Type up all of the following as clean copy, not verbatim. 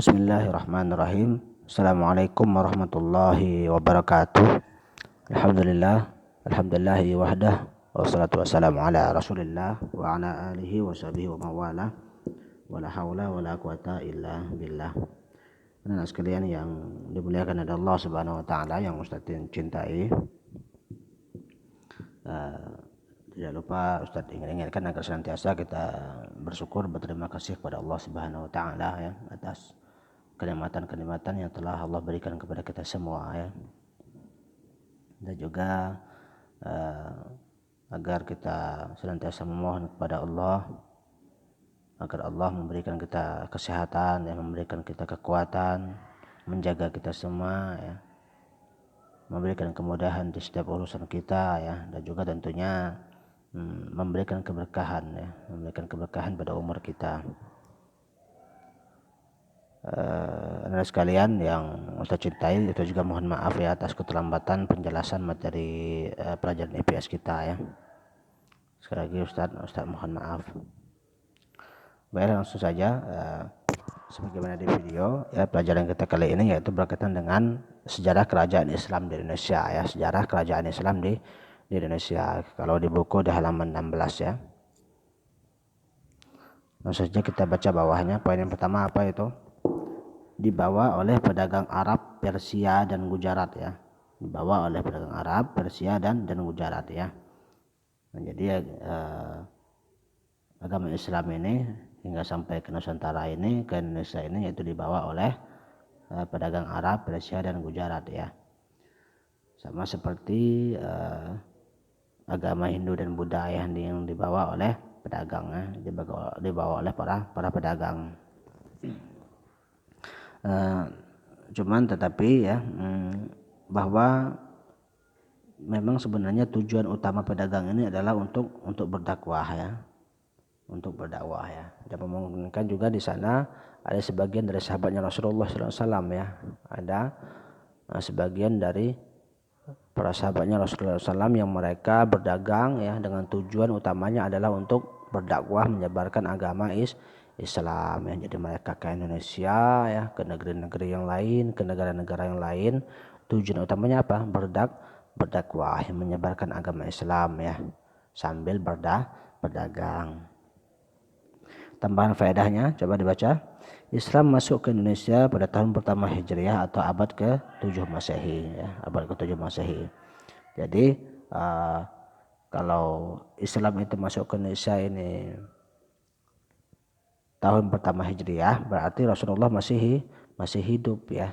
Bismillahirrahmanirrahim. Assalamualaikum warahmatullahi wabarakatuh. Alhamdulillahi wahdah. Wassalatu wassalamu ala rasulillah wa ala alihi wa sahbihi wa mawala. Wala hawla wala quwata illa billah. Anak sekalian yang dimuliakan oleh Allah Subhanahu wa taala, yang Ustaz cintai. Tidak lupa Ustaz ingatkan agar senantiasa kita bersyukur, berterima kasih kepada Allah Subhanahu wa taala ya atas kenikmatan-kenikmatan yang telah Allah berikan kepada kita semua ya. Dan juga agar kita senantiasa memohon kepada Allah agar Allah memberikan kita kesehatan, yang memberikan kita kekuatan, menjaga kita semua ya, memberikan kemudahan di setiap urusan kita ya, dan juga tentunya memberikan keberkahan ya, memberikan keberkahan pada umur kita. Anak sekalian yang Ustaz cintai, itu juga mohon maaf ya atas keterlambatan penjelasan materi pelajaran IPS kita ya. Sekali lagi Ustaz mohon maaf. Baiklah, langsung saja sebagaimana di video ya, pelajaran kita kali ini yaitu berkaitan dengan sejarah kerajaan Islam di Indonesia ya, sejarah kerajaan Islam di Indonesia. Kalau di buku di halaman 16 ya. Langsung saja kita baca bawahnya. Poin yang pertama apa itu? Dibawa oleh pedagang Arab, Persia dan Gujarat ya. Dibawa oleh pedagang Arab, Persia dan Gujarat ya. Nah, jadi agama Islam ini hingga sampai ke Nusantara ini, ke Indonesia ini, yaitu dibawa oleh pedagang Arab, Persia dan Gujarat ya. Sama seperti agama Hindu dan Buddha yang dibawa oleh pedagang ya, dibawa oleh para pedagang. Cuman tetapi ya, bahwa memang sebenarnya tujuan utama pedagang ini adalah untuk berdakwah ya, untuk berdakwah ya. Dan memungkinkan juga di sana ada sebagian dari sahabatnya Rasulullah SAW ya, ada sebagian dari para sahabatnya Rasulullah SAW yang mereka berdagang ya, dengan tujuan utamanya adalah untuk berdakwah, menyebarkan agama Islam ya. Jadi mereka ke Indonesia ya, ke negeri-negeri yang lain, ke negara-negara yang lain, tujuan utamanya apa? Berdakwah, menyebarkan agama Islam ya, sambil berdagang. Tambahan faedahnya coba dibaca. Islam masuk ke Indonesia pada tahun pertama Hijriah atau abad ke-7 Masehi ya, abad ke-7 Masehi. Jadi kalau Islam itu masuk ke Indonesia ini tahun pertama Hijriah, berarti Rasulullah masih hidup ya.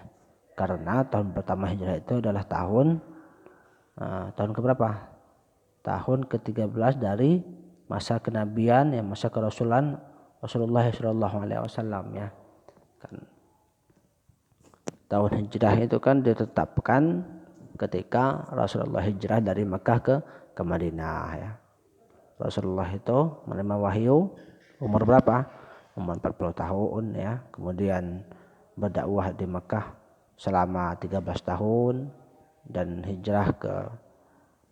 Karena tahun pertama Hijriah itu adalah tahun keberapa? Tahun ke-13 dari masa kenabian ya, masa kerasulan Rasulullah SAW ya. Kan tahun Hijrah itu kan ditetapkan ketika Rasulullah hijrah dari Makkah ke Madinah ya. Rasulullah itu menerima wahyu umur berapa? Umur 40 tahun ya. Kemudian berdakwah di Makkah selama 13 tahun dan hijrah ke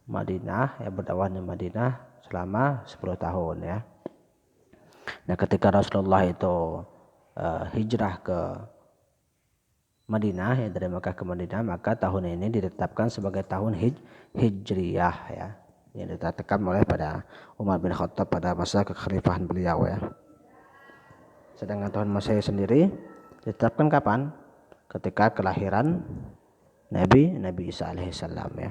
Madinah ya, berdakwah di Madinah selama 10 tahun ya. Nah, ketika Rasulullah itu hijrah ke Madinah ya, dari Makkah ke Madinah, maka tahun ini ditetapkan sebagai tahun Hijriyah ya, yang ditetapkan oleh pada Umar bin Khattab pada masa kekhalifahan beliau ya. Sedangkan tahun Masehi sendiri ditetapkan kapan? Ketika kelahiran Nabi Isa alaihissalam ya.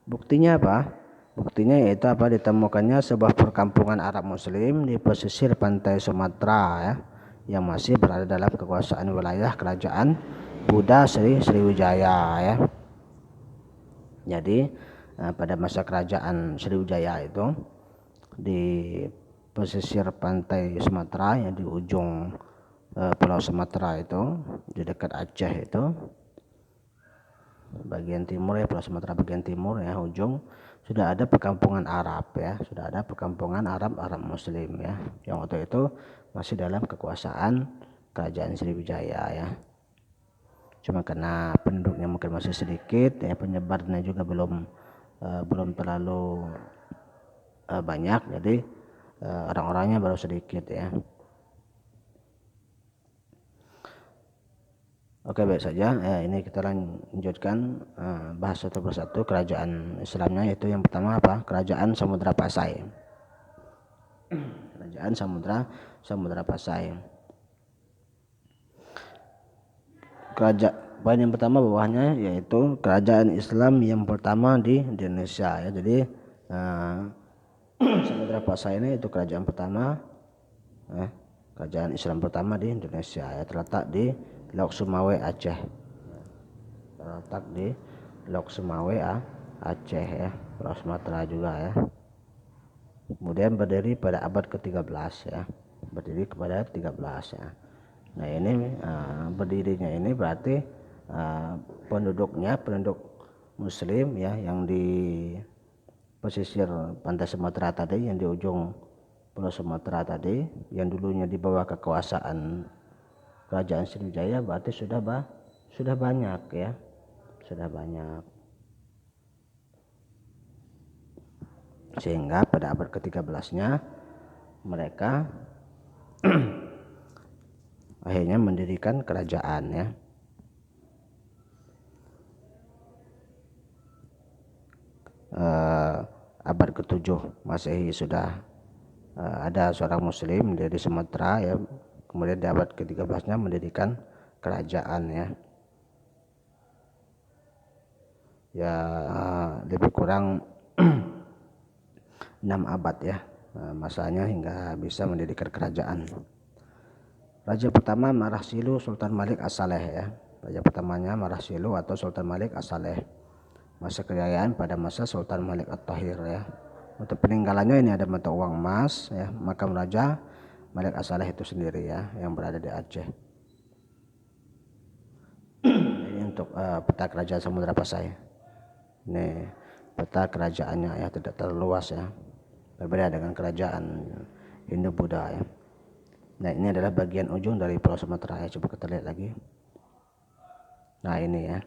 Buktinya apa? Buktinya yaitu apa? Ditemukannya sebuah perkampungan Arab Muslim di pesisir pantai Sumatera ya, yang masih berada dalam kekuasaan wilayah kerajaan Buddha Sriwijaya ya. Jadi pada masa kerajaan Sriwijaya itu di pesisir pantai Sumatera, yang di ujung Pulau Sumatera itu, di dekat Aceh itu, bagian timur ya, Pulau Sumatera bagian timur ya, ujung, sudah ada perkampungan Arab ya, sudah ada perkampungan Arab Muslim ya, yang waktu itu masih dalam kekuasaan kerajaan Sriwijaya ya. Cuma karena penduduknya mungkin masih sedikit ya, penyebarannya juga belum terlalu banyak, jadi orang-orangnya baru sedikit ya. Oke, baik saja. Ini kita lanjutkan bahas satu persatu kerajaan Islamnya, yaitu yang pertama apa? Kerajaan Samudra Pasai. Kerajaan Samudra Pasai. Poin yang pertama bawahnya yaitu kerajaan Islam yang pertama di Indonesia ya. Jadi Samudra Pasai ini itu kerajaan pertama, kerajaan Islam pertama di Indonesia ya, terletak di Lok Sumawe, Aceh. Terletak di Lok Sumawe, Aceh ya, Pulau Sumatera juga ya. Kemudian berdiri pada abad ke-13 ya. Berdiri kepada 13 ya. Nah, ini berdirinya ini berarti penduduk muslim ya yang di pesisir pantai Sumatera tadi, yang di ujung Pulau Sumatera tadi, yang dulunya di bawah kekuasaan Kerajaan Sriwijaya, berarti sudah banyak ya. Sudah banyak. Sehingga pada abad ke-13-nya mereka akhirnya mendirikan kerajaan ya. Abad ke-7 Masehi sudah ada seorang muslim dari Sumatera ya. Kemudian di abad ke-13-nya mendirikan kerajaan ya. Ya lebih kurang 6 abad ya masanya hingga bisa mendirikan kerajaan. Raja pertama Marahsilu Sultan Malik As-Saleh ya. Raja pertamanya Marahsilu atau Sultan Malik As-Saleh. Masa kejayaan pada masa Sultan Malik At-Tahir ya. Untuk peninggalannya ini ada mata uang emas ya, makam Raja Malik As-Saleh itu sendiri ya, yang berada di Aceh. Ini untuk peta kerajaan Samudra Pasai. Ini peta kerajaannya ya, tidak terlalu luas ya, berbeda dengan kerajaan Indo-Buddha ya. Nah, ini adalah bagian ujung dari Pulau Sumatera ya, coba kita lihat lagi. Nah, ini ya.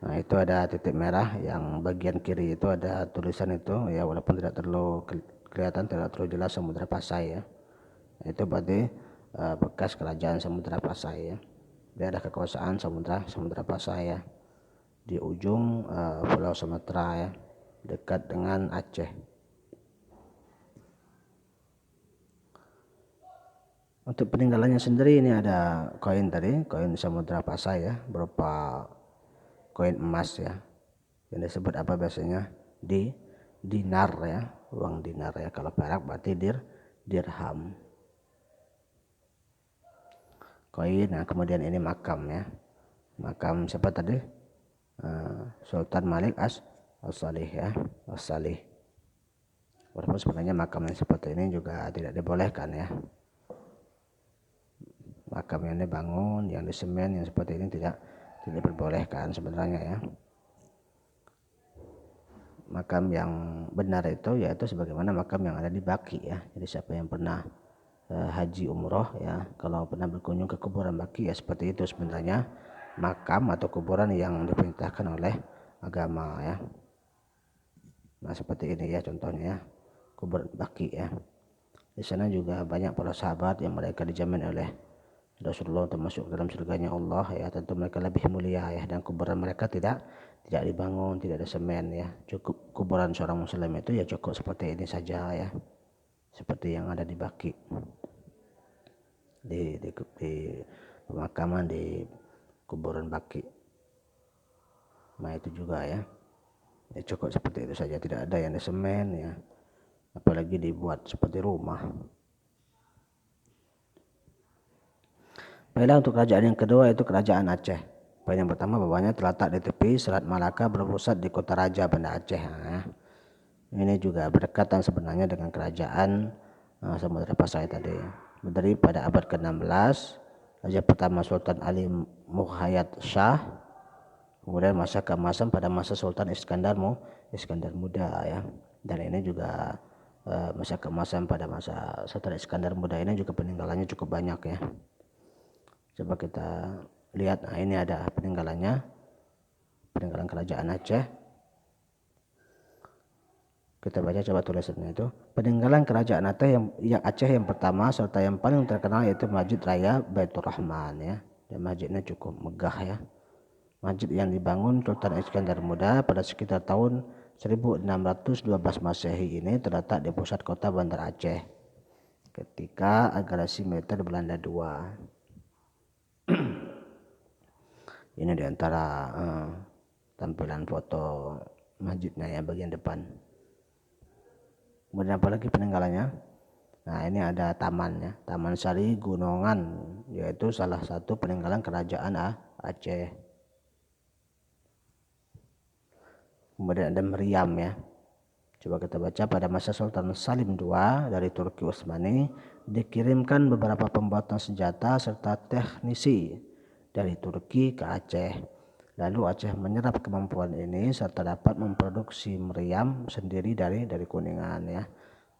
Nah, itu ada titik merah, yang bagian kiri itu ada tulisan itu ya, walaupun tidak terlalu kelihatan, tidak terlalu jelas, Samudra Pasai ya. Nah, itu berarti bekas kerajaan Samudra Pasai ya. Dia ada kekuasaan Samudra Pasai ya, di ujung Pulau Sumatera ya, dekat dengan Aceh. Untuk peninggalannya sendiri ini ada koin tadi, koin Samudra Pasai ya, berupa koin emas ya, yang disebut apa biasanya dinar ya, uang dinar ya. Kalau perak berarti dirham. Koin. Nah, kemudian ini makam ya, makam siapa tadi? Sultan Malik As-Salih ya, As-Salih. Walaupun sebenarnya makam yang seperti ini juga tidak dibolehkan ya. Makam yang dibangun, yang disemen, yang seperti ini tidak diperbolehkan sebenarnya ya. Makam yang benar itu yaitu sebagaimana makam yang ada di Baki ya. Jadi siapa yang pernah haji umroh ya, kalau pernah berkunjung ke kuburan Baki ya, seperti itu sebenarnya makam atau kuburan yang diperintahkan oleh agama ya. Nah, seperti ini ya contohnya ya, kuburan Baki ya. Di sana juga banyak para sahabat yang mereka dijamin oleh Rasulullah untuk masuk ke dalam surganya Allah ya. Tentu mereka lebih mulia ya, dan kuburan mereka tidak dibangun, tidak ada semen ya. Cukup kuburan seorang muslim itu ya cukup seperti ini saja ya, seperti yang ada di Baki, di pemakaman di kuburan Baki. Nah, itu juga ya, cukup seperti itu saja, tidak ada yang di semen ya, apalagi dibuat seperti rumah. Baiklah, untuk kerajaan yang kedua itu kerajaan Aceh. Poin yang pertama bawahnya terletak di tepi Selat Malaka, berpusat di kota Raja Banda Aceh. Nah, ini juga berdekatan sebenarnya dengan kerajaan Samudra Pasai tadi. Berdiri pada abad ke-16, Raja pertama Sultan Ali Muhayyad Shah. Kemudian masa keemasan pada masa Sultan Iskandar Muda ya. Dan ini juga masa keemasan pada masa Sultan Iskandar Muda ini juga peninggalannya cukup banyak ya. Coba kita lihat. Nah, ini ada peninggalan kerajaan Aceh. Kita baca coba tulisannya itu. Peninggalan kerajaan Aceh yang pertama serta yang paling terkenal yaitu Masjid Raya Baitur Rahman ya. dan masjidnya cukup megah ya. Masjid yang dibangun Sultan Iskandar Muda pada sekitar tahun 1612 Masehi ini terletak di pusat kota Bandar Aceh ketika agresi militer Belanda II. Ini diantara tampilan foto masjidnya ya bagian depan. Kemudian apa lagi peninggalannya? Nah ini ada tamannya, Taman Sari Gunungan, yaitu salah satu peninggalan kerajaan Aceh. Kemudian ada meriam ya. Coba kita baca, pada masa Sultan Salim II dari Turki Utsmani dikirimkan beberapa pembuatan senjata serta teknisi dari Turki ke Aceh. Lalu Aceh menyerap kemampuan ini serta dapat memproduksi meriam sendiri dari Kuningan ya.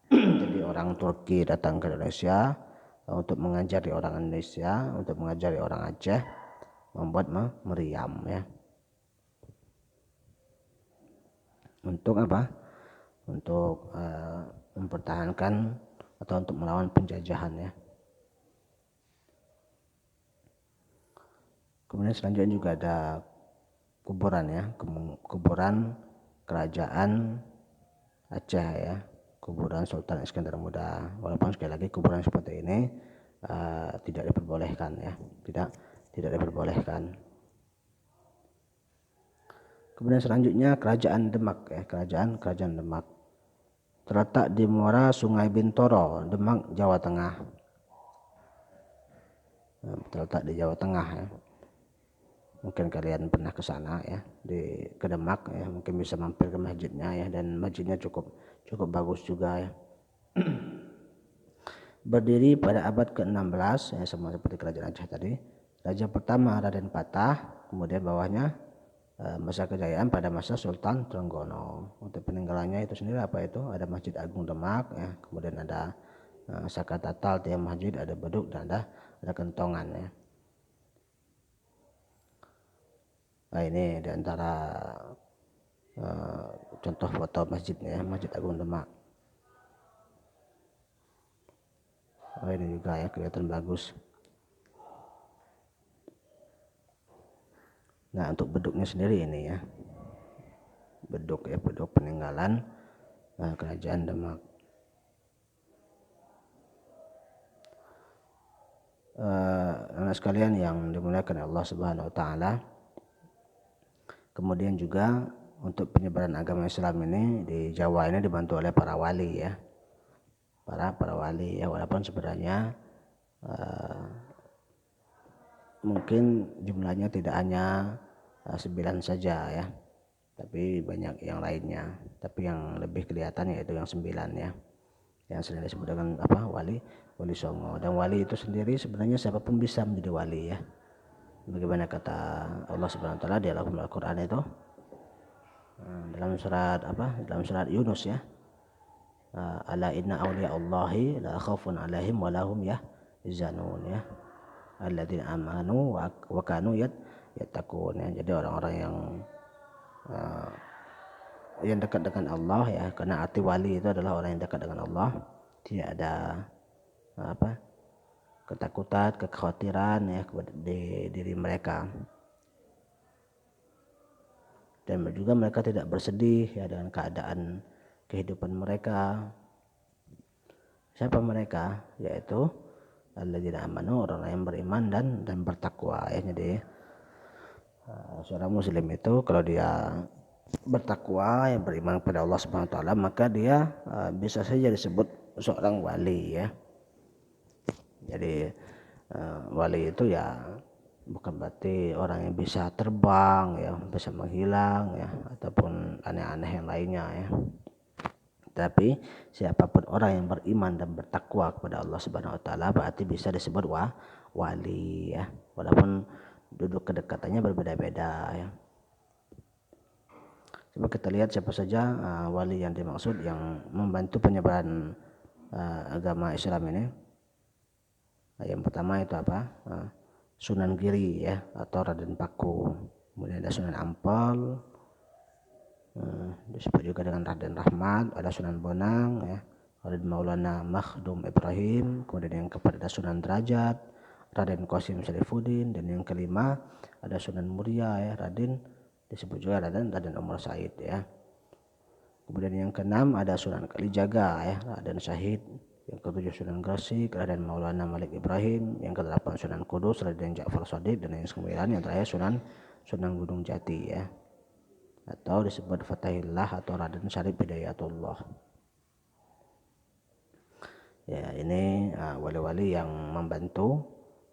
Jadi orang Turki datang ke Indonesia untuk mengajari orang Indonesia, untuk mengajari orang Aceh membuat meriam ya. Untuk apa? Untuk mempertahankan atau untuk melawan penjajahan ya. Kemudian selanjutnya juga ada kuburan ya, kuburan kerajaan Aceh ya, kuburan Sultan Iskandar Muda. Walaupun sekali lagi kuburan seperti ini tidak diperbolehkan ya, tidak diperbolehkan. Kemudian selanjutnya kerajaan Demak ya, kerajaan Demak terletak di muara Sungai Bintoro, Demak, Jawa Tengah. Terletak di Jawa Tengah ya. Mungkin kalian pernah ke sana ya, ke Demak ya, mungkin bisa mampir ke masjidnya ya, dan masjidnya cukup bagus juga ya. Berdiri pada abad ke-16 ya, sama seperti kerajaan Aceh tadi. Raja pertama Raden Patah, kemudian bawahnya masa kejayaan pada masa Sultan Trenggono. Untuk peninggalannya itu sendiri apa itu? Ada Masjid Agung Demak ya, kemudian ada Saka Tatal tiang masjid, ada beduk dan ada kentongan ya. Nah ini diantara contoh foto masjidnya ya, Masjid Agung Demak. Oh ini juga ya, kelihatan bagus. Nah untuk beduknya sendiri ini ya, beduk peninggalan kerajaan Demak. Anak sekalian yang dimuliakan Allah Subhanahu Wa Taala. Kemudian juga untuk penyebaran agama Islam ini di Jawa ini dibantu oleh para wali ya, para wali ya, walaupun sebenarnya mungkin jumlahnya tidak hanya 9 saja ya, tapi banyak yang lainnya. Tapi yang lebih kelihatan yaitu yang 9 ya, yang sering disebut dengan apa, wali songo. Dan wali itu sendiri sebenarnya siapapun bisa menjadi wali ya. Bagaimana kata Allah Subhanahu Wa Taala di dalam Al-Quran itu, dalam surat Yunus ya, ala inna awliya Allahi la khawfun alaihim wa lahum yahzanun ya, alladzina amanu wa kanu yattaqun ya. Jadi orang-orang yang dekat dengan Allah ya, karena arti wali itu adalah orang yang dekat dengan Allah, tidak ada ketakutan, kekhawatiran ya di diri mereka, dan juga mereka tidak bersedih ya dengan keadaan kehidupan mereka. Siapa mereka? Yaitu alladzina amanu, orang yang beriman dan bertakwa ya. Jadi seorang muslim itu kalau dia bertakwa yang beriman kepada Allah Subhanahu Wa Taala, maka dia bisa saja disebut seorang wali ya. Jadi wali itu ya bukan berarti orang yang bisa terbang ya, bisa menghilang ya, ataupun aneh-aneh yang lainnya ya. Tapi siapapun orang yang beriman dan bertakwa kepada Allah Subhanahu Wa Taala berarti bisa disebut wali ya, walaupun duduk kedekatannya berbeda-beda ya. Coba kita lihat siapa saja wali yang dimaksud yang membantu penyebaran agama Islam ini. Yang pertama itu apa? Sunan Giri ya, atau Raden Paku. Kemudian ada Sunan Ampel, disebut juga dengan Raden Rahmat. Ada Sunan Bonang ya, Raden Maulana Makhdum Ibrahim. Kemudian yang keempat ada Sunan Derajat, Raden Qasim Syarifuddin, dan yang kelima ada Sunan Muria ya, Raden disebut juga Raden Umar Said ya. Kemudian yang keenam ada Sunan Kalijaga ya, Raden Syahid. Yang ketujuh Sunan Gresik, Raden Maulana Malik Ibrahim. Yang kedelapan Sunan Kudus, Raden Ja'far Shadiq. Dan yang sembilan yang terakhir Sunan Gunung Jati ya, atau disebut Fatahillah atau Raden Syarif Hidayatullah. Ya, ini wali-wali yang membantu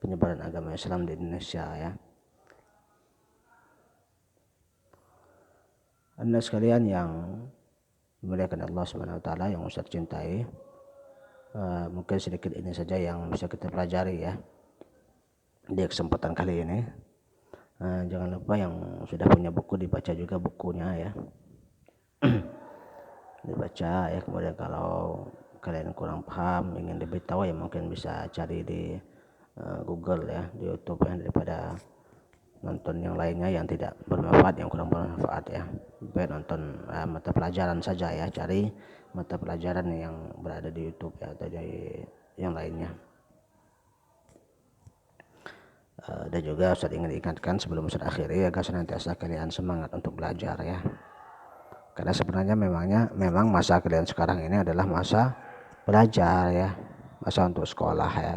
penyebaran agama Islam di Indonesia ya. Anda sekalian yang dimuliakan Allah Subhanahu wa taala, yang Ustaz cintai, mungkin sedikit ini saja yang bisa kita pelajari ya di kesempatan kali ini. Jangan lupa yang sudah punya buku dibaca juga bukunya ya. Dibaca ya, kemudian kalau kalian kurang paham ingin lebih tahu ya mungkin bisa cari di Google ya, di YouTube ya, daripada nonton yang lainnya yang tidak bermanfaat, yang kurang bermanfaat ya. Baik nonton mata pelajaran saja ya, cari mata pelajaran yang berada di YouTube ya, atau di yang lainnya. Dan juga Ustaz ingin ingatkan sebelum Ustaz akhiri agar senantiasa kalian semangat untuk belajar ya. Karena sebenarnya memang masa kalian sekarang ini adalah masa belajar ya, masa untuk sekolah ya.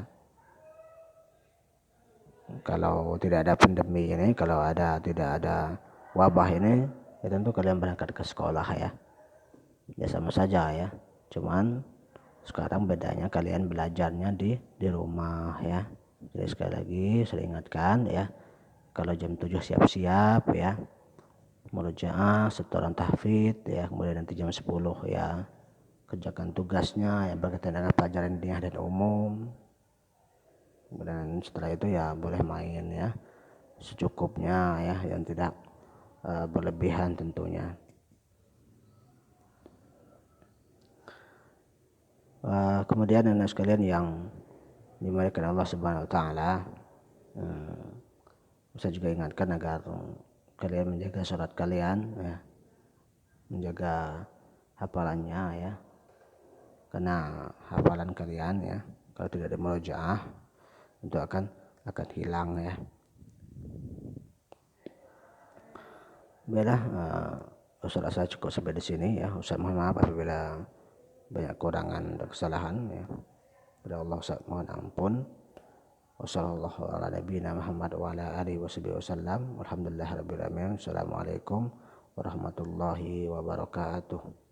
Kalau tidak ada pandemi ini, kalau tidak ada wabah ini, ya tentu kalian berangkat ke sekolah ya. Ya sama saja ya. Cuman sekarang bedanya kalian belajarnya di rumah ya. Jadi sekali lagi saya ingatkan ya, kalau jam 7 siap-siap ya, murojaah, setoran tahfidz ya, kemudian nanti jam 10 ya kerjakan tugasnya yang berkaitan dengan pelajaran diniyah dan umum. Dan setelah itu ya boleh main ya secukupnya ya, yang tidak berlebihan tentunya. Kemudian anak sekalian yang dimuliakan Allah Subhanahu wa taala, saya juga ingatkan agar kalian menjaga sholat kalian ya, menjaga hafalannya ya, karena hafalan kalian ya kalau tidak dimurojaah itu akan hilang ya. Baiklah, Ustaz rasa cukup sampai di sini ya. Ustaz mohon maaf apabila banyak kurangan dan kesalahan ya. Kepada Allah Ustaz mohon ampun. Wassallallahu ala nabiyina Muhammad wa ala alihi wasallam. Walhamdulillahirabbil alamin. Assalamualaikum warahmatullahi wabarakatuh.